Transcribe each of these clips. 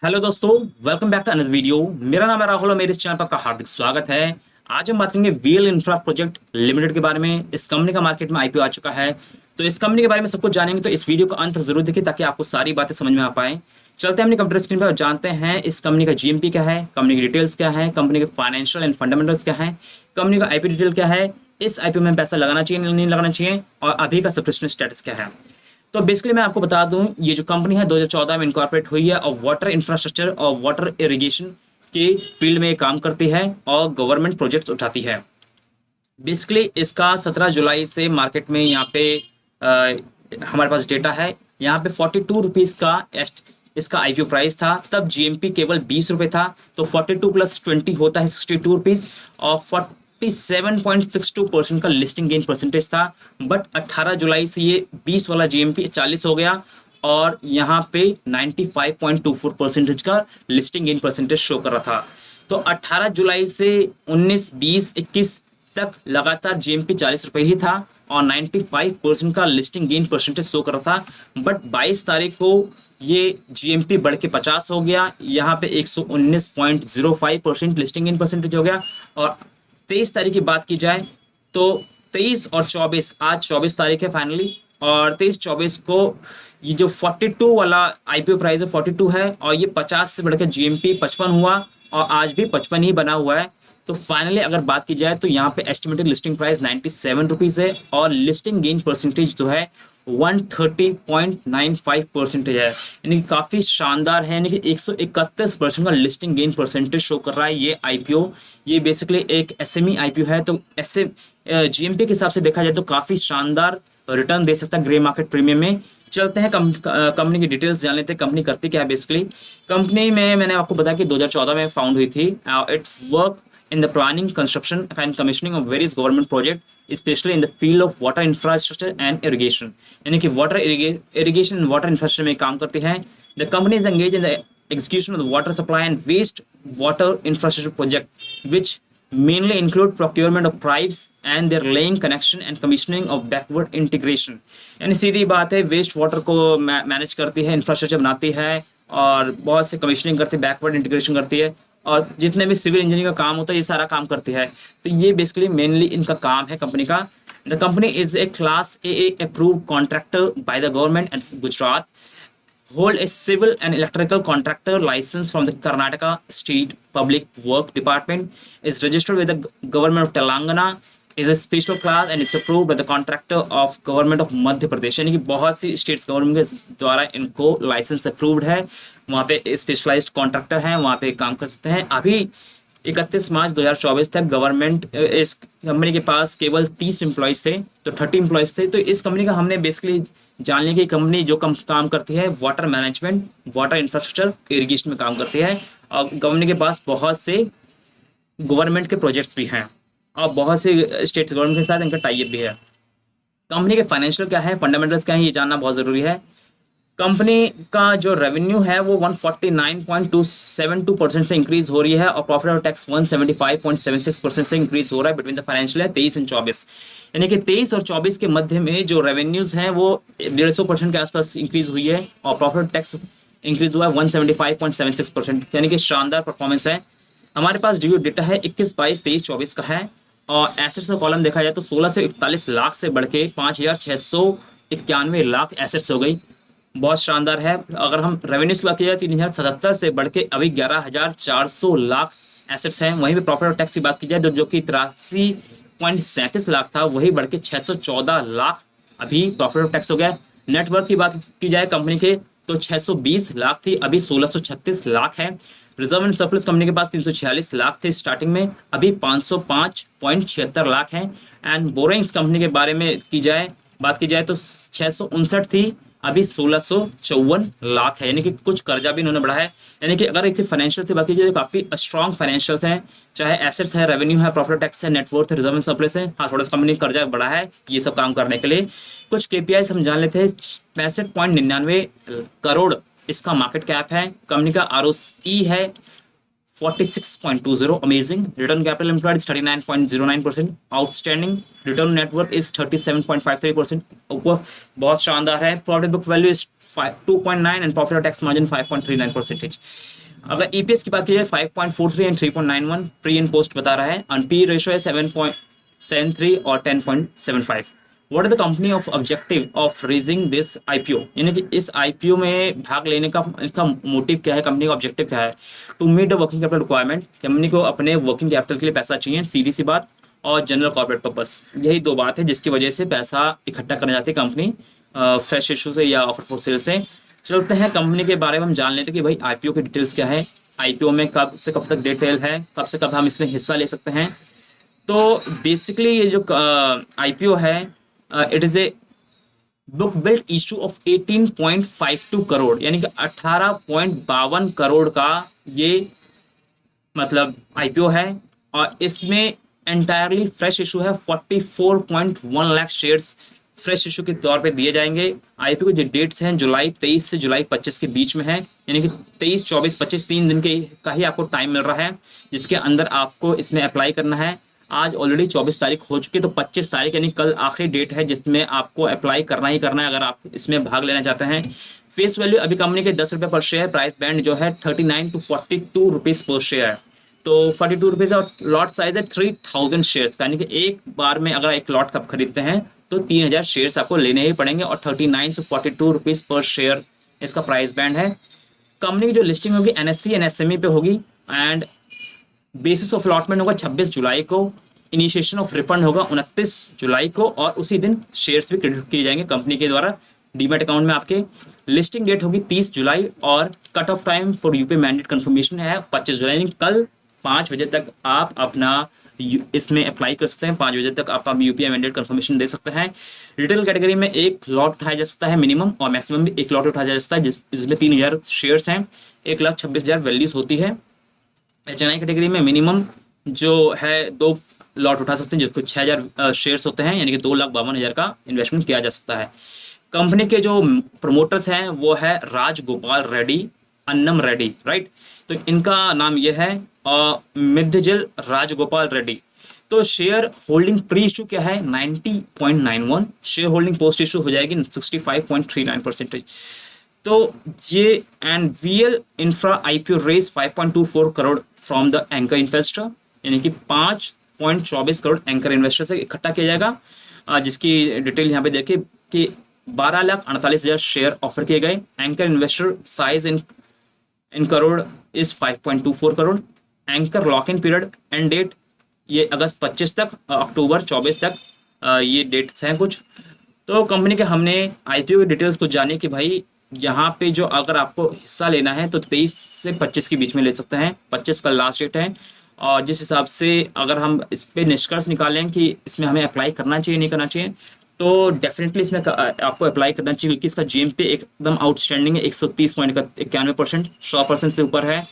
Hello दोस्तों, welcome back to another video. मेरा नाम है राहुल और मेरे इस चैनल पर आपका हार्दिक स्वागत है। आज हम बात करेंगे वीएल इंफ्रा प्रोजेक्ट लिमिटेड के बारे में। इस कंपनी का मार्केट में आईपीओ आ चुका है, तो इस कंपनी के बारे में सब कुछ जानेंगे, तो इस वीडियो को अंत तक जरूर देखिए ताकि आपको सारी बातें समझ में आ पाए। चलते हैं अपनी कंप्यूटर स्क्रीन पर और जानते हैं इस कंपनी का जीएमपी क्या है, कंपनी की डिटेल्स क्या है, कंपनी के फाइनेंशियल एंड फंडामेंटल्स क्या है, कंपनी का आईपी डिटेल क्या है, इस आईपीओ में पैसा लगाना चाहिए नहीं लगाना चाहिए, और अभी का सब्सक्रिप्शन स्टेटस क्या है। तो बेसिकली मैं आपको बता दूं, ये जो कंपनी है 2014 में इनकॉर्पोरेट हुई है और वाटर इंफ्रास्ट्रक्चर और वाटर इरिगेशन के फील्ड में काम करती है और गवर्नमेंट प्रोजेक्ट्स उठाती है। बेसिकली इसका 17 जुलाई से मार्केट में यहाँ पे हमारे पास डेटा है। यहाँ पे 42 रुपीज़ का इसका आईपीओ प्राइस था। तब जीएमपी केवल 20 रुपये था, तो 42 प्लस 20 होता है 62 रुपीज़ और 47.62% का लिस्टिंग गेन परसेंटेज था। बट 18 जुलाई से ये 20 वाला जीएमपी 40 हो गया और यहाँ पे 95.24% का लिस्टिंग गेन परसेंटेज शो कर रहा था। तो 18 जुलाई से 19, 20, 21 तक लगातार जीएमपी 40 रुपये ही था और 95% का लिस्टिंग गेन परसेंटेज शो कर रहा था। बट 22 तारीख को ये जीएमपी बढ़ के 50 हो गया, यहाँ पे 119.05% लिस्टिंग गेन परसेंटेज हो गया। और 23 तारीख की बात की जाए तो 23 और 24, आज 24 तारीख है फाइनली, और 23-24 को ये जो 42 वाला आईपीओ प्राइस है 42 है और ये 50 से बढ़कर जीएमपी 55 हुआ और आज भी 55 ही बना हुआ है। तो फाइनली अगर बात की जाए तो यहाँ पे एस्टिमेटेड लिस्टिंग प्राइस 97 रुपीज़ है और लिस्टिंग गेन परसेंटेज जो है 130.95% है, यानी कि काफ़ी शानदार है। यानी कि 131% का लिस्टिंग गेन परसेंटेज शो कर रहा है ये आईपीओ। ये बेसिकली एक एसएमई आईपीओ है, तो ऐसे जीएमपी के हिसाब से देखा जाए तो काफ़ी शानदार रिटर्न दे सकता है ग्रे मार्केट प्रीमियम में। चलते हैं कंपनी की डिटेल्स जान लेते हैं। कंपनी करती क्या है बेसिकली। कंपनी में मैंने आपको बताया कि 2014 में फाउंड हुई थी। It work in the planning, construction and commissioning of various government projects, especially in the field of water infrastructure and irrigation. यानी कि water irrigation and water infrastructure में काम करती हैं। The company is engaged in the execution of the water supply and waste water infrastructure project, which mainly include procurement of pipes and their laying, connection and commissioning of backward integration. यानी सीधी बात है, waste water को manage करती है, infrastructure बनाती है और बहुत से कमीशनिंग करती है, बैकवर्ड इंटीग्रेशन करती है, और जितने भी सिविल इंजीनियरिंग का काम होता है ये सारा काम करती है। तो ये बेसिकली मेनली इनका काम है कंपनी का। The company is a class A approved contractor by the government and Gujarat, hold a civil and electrical contractor license from the Karnataka State Public Work Department, is registered with the government of Telangana, is a special class and it's approved by the contractor of government of Madhya Pradesh. यानी कि बहुत सी states government के द्वारा इनको licence approved है, वहाँ पे specialised contractor हैं, वहाँ पे काम कर सकते हैं। अभी 31 मार्च 2024 तक गवर्नमेंट इस कंपनी के पास केवल 30 एम्प्लॉयज़ थे, तो 30 एम्प्लॉयज़ थे। तो इस कंपनी का हमने बेसिकली जान लिया कि कंपनी जो काम करती है water management, water infrastructure, irrigation में काम करती है और कंपनी के पास बहुत से गवर्नमेंट के प्रोजेक्ट्स भी हैं और बहुत से स्टेट गवर्नमेंट के साथ इनका टाई अप भी है। कंपनी के फाइनेंशियल क्या है, फंडामेंटल्स क्या है, ये जानना बहुत ज़रूरी है। कंपनी का जो रेवेन्यू है वो 149.272% से इंक्रीज हो रही है और प्रॉफिट ऑफ टैक्स 175.76% से इंक्रीज हो रहा है बिटवीन द फाइनेंशियल है 23 और 24। यानी कि 23 और 24 के मध्य में जो रेवेन्यूज़ हैं वो 150% के आसपास इंक्रीज हुई है और प्रॉफिट ऑफ टैक्स इंक्रीज हुआ है 175.76%, यानी कि शानदार परफॉर्मेंस है। हमारे पास जो डेटा है 21, 22, 23, 24 का है और एसेट्स का कॉलम देखा जाए तो 1641 लाख से बढ़ के 5691 लाख एसेट्स हो गई, बहुत शानदार है। अगर हम रेवेन्यूज की बात की जाए 3077 से बढ़ के अभी 11400 लाख एसेट्स हैं। वहीं पे प्रॉफिट ऑफ टैक्स की बात की जाए जो कि 83.37 लाख था, वही बढ़ के 614 लाख अभी प्रॉफिट ऑफ टैक्स हो गया। नेटवर्थ की बात की जाए कंपनी के तो 620 लाख थी, अभी 1636 लाख है। रिजर्व एंड सरप्लस कंपनी के पास 346 लाख थे स्टार्टिंग में, अभी 505.76 लाख है। एंड बोरिंग्स कंपनी के बारे में बात की जाए तो 659 थी, अभी 1654 लाख है, यानी कि कुछ कर्जा भी इन्होंने बढ़ा है। यानी कि अगर एक फाइनेंशियल से बात की जाए तो काफ़ी स्ट्रॉन्ग फाइनेंशियल्स हैं, चाहे एसेट्स है, रेवेन्यू है, प्रॉफिट टैक्स है, नेटवर्थ है, रिजर्व एंड सरप्लस है। हाँ, थोड़ा सा कंपनी कर्जा बढ़ा है ये सब काम करने के लिए। कुछ केपीआई हम जान लेते हैं। 65.99 करोड़ इसका मार्केट कैप है। कंपनी का ROE है 46.20, amazing. Return capital employed is 39.09%, outstanding. Return net worth is 37.53%, ऊपर बहुत शानदार है। Profit book value is 2.9 and profit tax margin 5.39%। अगर ईपीएस की बात की जाए 5.43 एंड 3.91 प्री एंड पोस्ट बता रहा है, और पी रेशियो है 7.73 और 10.75। What is the company of objective of raising this IPO, यानी कि इस आईपीओ में भाग लेने का इसका मोटिव क्या है, कंपनी का ऑब्जेक्टिव क्या है। To meet the working capital requirement, company को अपने वर्किंग कैपिटल के लिए पैसा चाहिए, सीधी सी बात, और जनरल कॉर्पोरेट पर्पस, यही दो बात है जिसकी वजह से पैसा इकट्ठा करना चाहती है कंपनी फ्रेश इशू से या ऑफर फॉर सेल से। चलते हैं कंपनी के बारे में हम जान लेते हैं कि भाई आईपीओ की डिटेल्स क्या है, आईपीओ में कब से कब तक डिटेल है, कब से कब हम इसमें हिस्सा ले सकते हैं। तो बेसिकली ये जो आईपीओ है, it is a book build issue of 18.52 crore, यानी कि 18.52 करोड़ का ये मतलब आईपीओ है, और इसमें एंटायरली फ्रेश इशू है। 44.1 लाख शेयर्स फ्रेश इशू के तौर पे दिए जाएंगे। आईपीओ के जो डेट्स हैं जुलाई 23 से जुलाई 25 के बीच में है, यानी कि 23, 24, 25 3 दिन के का ही आपको टाइम मिल रहा है जिसके अंदर आपको इसमें अप्लाई करना है। आज ऑलरेडी 24 तारीख हो चुकी है, तो 25 तारीख यानी कल आखिरी डेट है जिसमें आपको अप्लाई करना ही करना है अगर आप इसमें भाग लेना चाहते हैं। फेस वैल्यू अभी कंपनी के 10 रुपये पर शेयर, प्राइस बैंड जो है 39 to 42 रुपीज़ पर शेयर है। तो 42 रुपीज़ और लॉट साइज है 3000 शेयर्स का, यानी कि एक बार में अगर एक लॉट कप खरीदते हैं तो 3000 शेयर्स आपको लेने ही पड़ेंगे, और 39 से 42 रुपीज़ पर शेयर इसका प्राइस बैंड है। कंपनी की जो लिस्टिंग होगी एनएससी एंड एसएमई पे होगी, एंड बेसिस ऑफ अलॉटमेंट होगा 26 जुलाई को, इनिशिएशन ऑफ रिफंड होगा 29 जुलाई को, और उसी दिन शेयर्स भी क्रेडिट किए जाएंगे कंपनी के द्वारा डीमैट अकाउंट में आपके। लिस्टिंग डेट होगी 30 जुलाई, और cut off time for UPI mandate confirmation है 25 जुलाई, यानी कल 5 बजे तक आप अपना इसमें अप्लाई कर सकते हैं। 5 बजे तक आप यूपीआई मैंडेट कंफर्मेशन दे सकते हैं। रिटेल कैटेगरी में एक लॉट उठाया जा सकता है मिनिमम, और मैक्सिमम भी एक लॉट उठाया जा सकता है जिसमें 3000 शेयर्स हैं, 1,26,000 वैल्यूज होती है। एचएनआई कैटेगरी में मिनिमम जो है 2 लॉट उठा सकते हैं जिसको 6000 शेयर्स होते हैं, यानी कि 2,52,000 का इन्वेस्टमेंट किया जा सकता है। कंपनी के जो प्रमोटर्स हैं वो है राजगोपाल रेड्डी, अन्नम रेड्डी, राइट। तो इनका नाम यह है मिथिजिल राजगोपाल रेड्डी। तो शेयर होल्डिंग प्री इशू क्या है 90.91, शेयर होल्डिंग पोस्ट इशू हो जाएगी 65.39%। तो ये and VL Infra IPO raise 5.24 crore from the anchor investor, यानी कि 5.24 करोड़ एंकर इन्वेस्टर से इकट्ठा किया जाएगा, जिसकी डिटेल यहाँ पे देखिए कि 12,48,000 शेयर ऑफर किए गए। Anchor investor size in crore is 5.24 crore. Anchor lock in period end date ये अगस्त 25 तक, अक्टूबर 24 तक ये डेट्स हैं कुछ। तो कंपनी के हमने आईपीओ की डिटेल्स को जाने कि भाई यहाँ पे जो अगर आपको हिस्सा लेना है तो 23 से 25 के बीच में ले सकते हैं, 25 का लास्ट डेट है। और जिस हिसाब से अगर हम इस पर निष्कर्ष निकालें कि इसमें हमें अप्लाई करना चाहिए नहीं करना चाहिए, तो डेफिनेटली इसमें आपको अप्लाई करना चाहिए, क्योंकि इसका जीएमपी एकदम आउटस्टैंडिंग है, 130.91%, 100% से ऊपर है।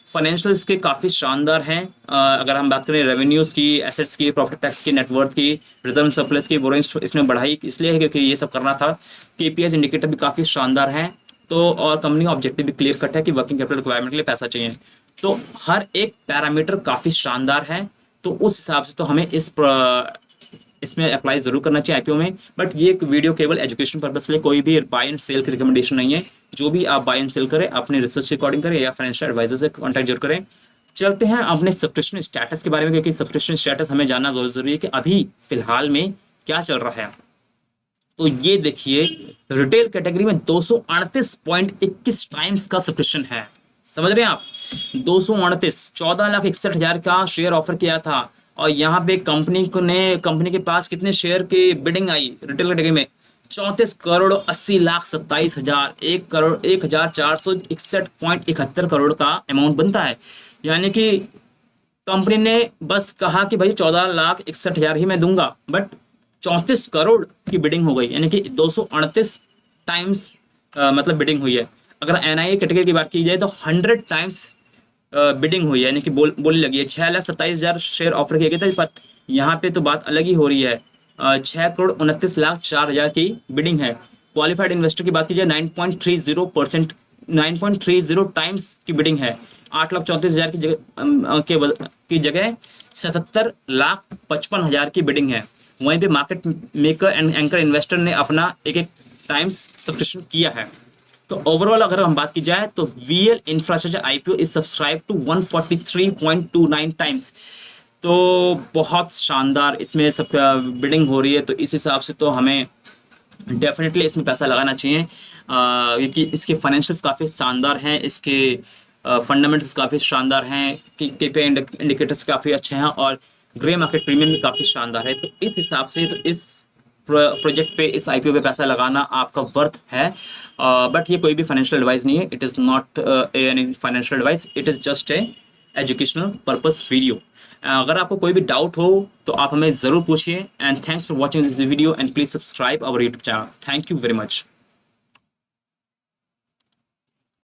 फाइनेंशियल्स के काफ़ी शानदार हैं। अगर हम बात करें रेवेन्यूज़ की, एसेट्स की, प्रॉफिट टैक्स की, नेटवर्थ की, रिजर्व सरप्लस की, बोरोइंग्स इसमें बढ़ाई इसलिए है क्योंकि ये सब करना था। केपीएस इंडिकेटर भी काफ़ी शानदार हैं। तो और कंपनी का ऑब्जेक्टिव भी क्लियर कट है कि वर्किंग कैपिटल रिक्वायरमेंट के लिए पैसा चाहिए। तो हर एक पैरामीटर काफ़ी शानदार है, तो उस हिसाब से तो हमें इसमें अप्लाई जरूर करना चाहिए आईपीओ में। बट ये एक वीडियो केवल एजुकेशन पर्पस के लिए, कोई भी बाय एंड सेल की रिकमेंडेशन नहीं है। जो भी आप बाय एंड सेल करें अपने रिसर्च के अकॉर्डिंग करें या फाइनेंशियल एडवाइजर से कॉन्टैक्ट जरूर करें। चलते हैं अपने सब्सक्रिप्शन स्टेटस के बारे में, क्योंकि सब्सक्रिप्शन स्टेटस हमें जानना बहुत जरूरी है कि अभी फिलहाल में क्या चल रहा है। तो ये देखिए रिटेल कैटेगरी में 238.21 टाइम्स का सब्सक्रिप्शन है, समझ रहे हैं आप। 238, 14,61,000 का शेयर ऑफर किया था, और यहाँ पे कंपनी के पास कितने शेयर की बिडिंग आई रिटेल कैटेगरी में 34,80,27,000, 1,04,461.71 करोड़ का अमाउंट बनता है। यानी कि कंपनी ने बस कहा कि भाई 14,61,000 ही मैं दूंगा, बट 34 करोड़ की बिडिंग हो गई, यानी कि 238 टाइम्स मतलब बिडिंग हुई है। अगर एनआईए कैटेगरी की बात की जाए तो 100 टाइम्स बिडिंग हुई है, यानी कि बोली लगी है। 6,27,000 शेयर ऑफर किए गए थे, बट यहाँ पे तो बात अलग ही हो रही है। 6,29,04,000 की बिडिंग है। क्वालिफाइड इन्वेस्टर की बात की जाए 9.30%, 9.30 टाइम्स की बिडिंग है। 8,34,000 की जगह 77,55,000 की बिडिंग है। वहीं पे market maker and anchor investor ने अपना एक टाइम्स सब्सक्रिप्शन किया है। तो ओवरऑल अगर हम बात की जाए तो VL Infrastructure IPO is subscribe to 143.29 times. तो बहुत शानदार इसमें सब बिडिंग हो रही है, तो इस हिसाब से तो हमें डेफिनेटली इसमें पैसा लगाना चाहिए, क्योंकि इसके फाइनेंशियल्स काफ़ी शानदार हैं, इसके फंडामेंटल्स काफ़ी शानदार हैं, कि केपीआई इंडिकेटर्स काफ़ी अच्छे हैं और ग्रे मार्केट प्रीमियम भी काफ़ी शानदार है। तो इस हिसाब से तो इस प्रोजेक्ट पे, इस आईपीओ पे पैसा लगाना आपका वर्थ है। बट ये कोई भी फाइनेंशियल एडवाइस नहीं है, it is not any financial advice, it is just a educational purpose video. अगर आपको कोई भी डाउट हो तो आप हमें ज़रूर पूछिए। And thanks for watching this video and please subscribe our YouTube channel. Thank you very much.